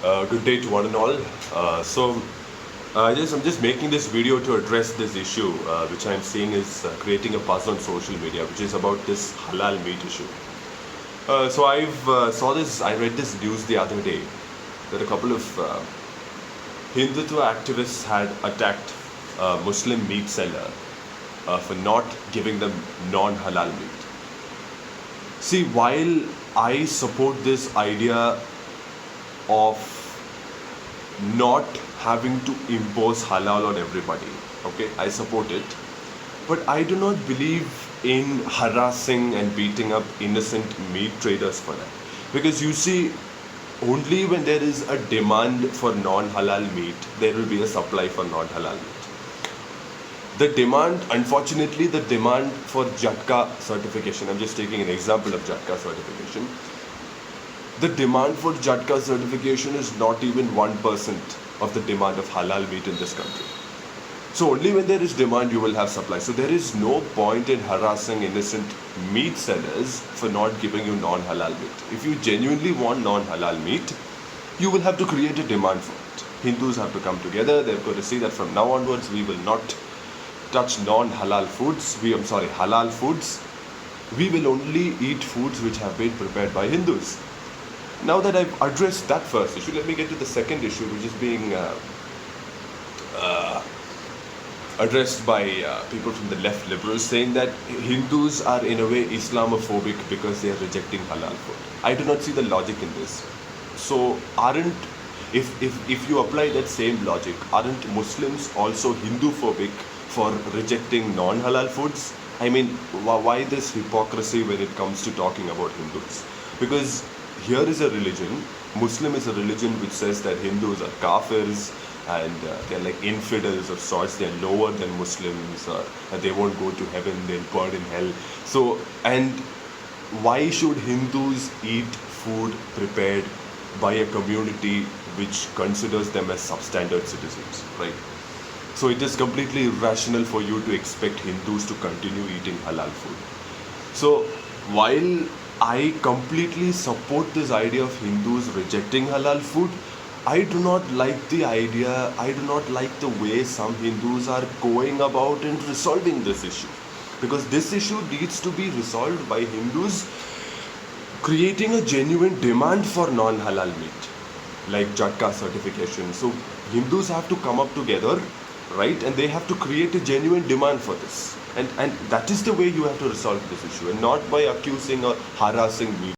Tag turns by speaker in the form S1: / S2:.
S1: Good day to one and all. I'm just making this video to address this issue, which I'm seeing is creating a buzz on social media, which is about this halal meat issue. I read this news the other day that a couple of Hindutva activists had attacked a Muslim meat seller for not giving them non-halal meat. See, while I support this idea of not having to impose halal on everybody, okay, I support it, but I do not believe in harassing and beating up innocent meat traders for that. Because you see, only when there is a demand for non-halal meat, there will be a supply for non-halal meat. Unfortunately, the demand for Jatka certification, I'm just taking an example of Jatka certification, the demand for Jatka certification is not even 1% of the demand of halal meat in this country. So only when there is demand you will have supply. So there is no point in harassing innocent meat sellers for not giving you non-halal meat. If you genuinely want non-halal meat, you will have to create a demand for it. Hindus have to come together. They've got to see that from now onwards we will not touch non-halal foods. Halal foods. We will only eat foods which have been prepared by Hindus. Now that I've addressed that first issue, let me get to the second issue, which is being addressed by people from the left liberals, saying that Hindus are in a way Islamophobic because they are rejecting halal food. I do not see the logic in this. So if you apply that same logic, aren't Muslims also Hindu-phobic for rejecting non-halal foods? I mean, why this hypocrisy when it comes to talking about Hindus? Because here is a religion, Muslim is a religion which says that Hindus are kafirs and they're like infidels of sorts, they're lower than Muslims, or they won't go to heaven, they'll burn in hell. So, and why should Hindus eat food prepared by a community which considers them as substandard citizens, right? So it is completely irrational for you to expect Hindus to continue eating halal food. So while I completely support this idea of Hindus rejecting halal food, I do not like the idea, I do not like the way some Hindus are going about and resolving this issue. Because this issue needs to be resolved by Hindus creating a genuine demand for non-halal meat, like Jatka certification. So Hindus have to come up together, right? And they have to create a genuine demand for this. And that is the way you have to resolve this issue, and not by accusing or harassing meat.